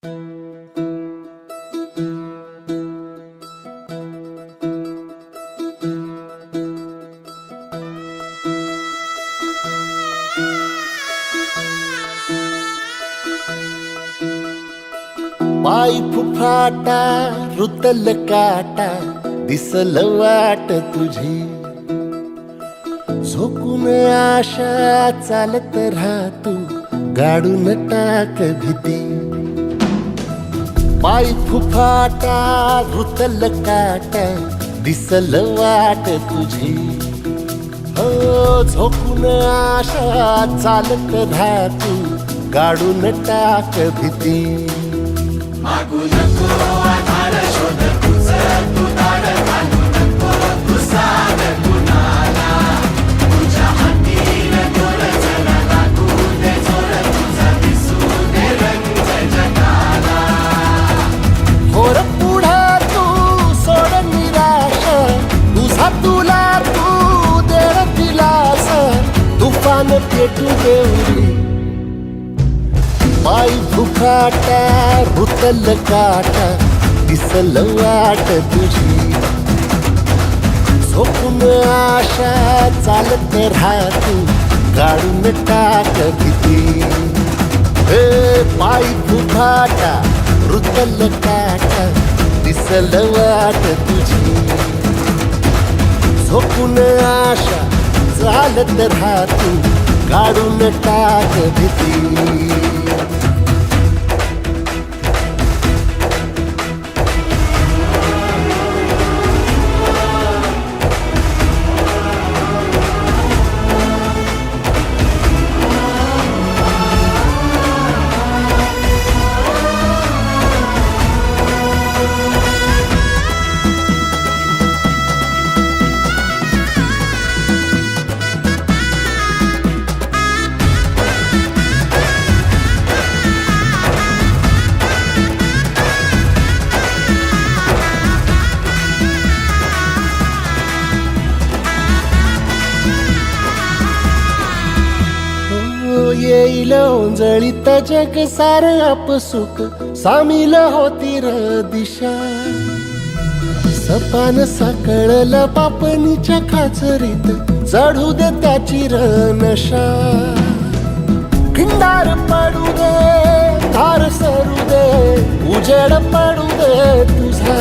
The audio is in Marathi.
पाय फुफाटा रुतल काटा दिसल वाट तुझी झोकून आशा चालत राहतू गाडून टाक भीती पाय फुफाटा रुतल काटा दिसल वाट तुझी हो झोकून आशा चालत राहतू गाडून टाक भीती मागू नको आधार शोध तुझं तू दाड घालू नको तू साध कुणाला तुझ्या हातीन दोर जरा लागू दे जोर तुझा दिसू दे रंग जगाला होर पुढे तू सोड निराश तुझा तुला तू दे दिलास तुफान पेटू देवरी पाय फुफाटा रुतल काटा दिसल वाट तुझी झोपून आशा चालत राहतू गाडून टाक भीती हे पाय फुफाटा रुतल काटा दिसल वाट तुझी झोपून आशा चालत राहतू गाडून टाक भीती येईल ओंजळीत जग सार आपसुक सामील होती र दिशा सपान साकळल पापणीच्या खाचरीत चढू दे त्याची र नशा खिंडार पडू दे धार सरू दे उजेड पडू दे तुझा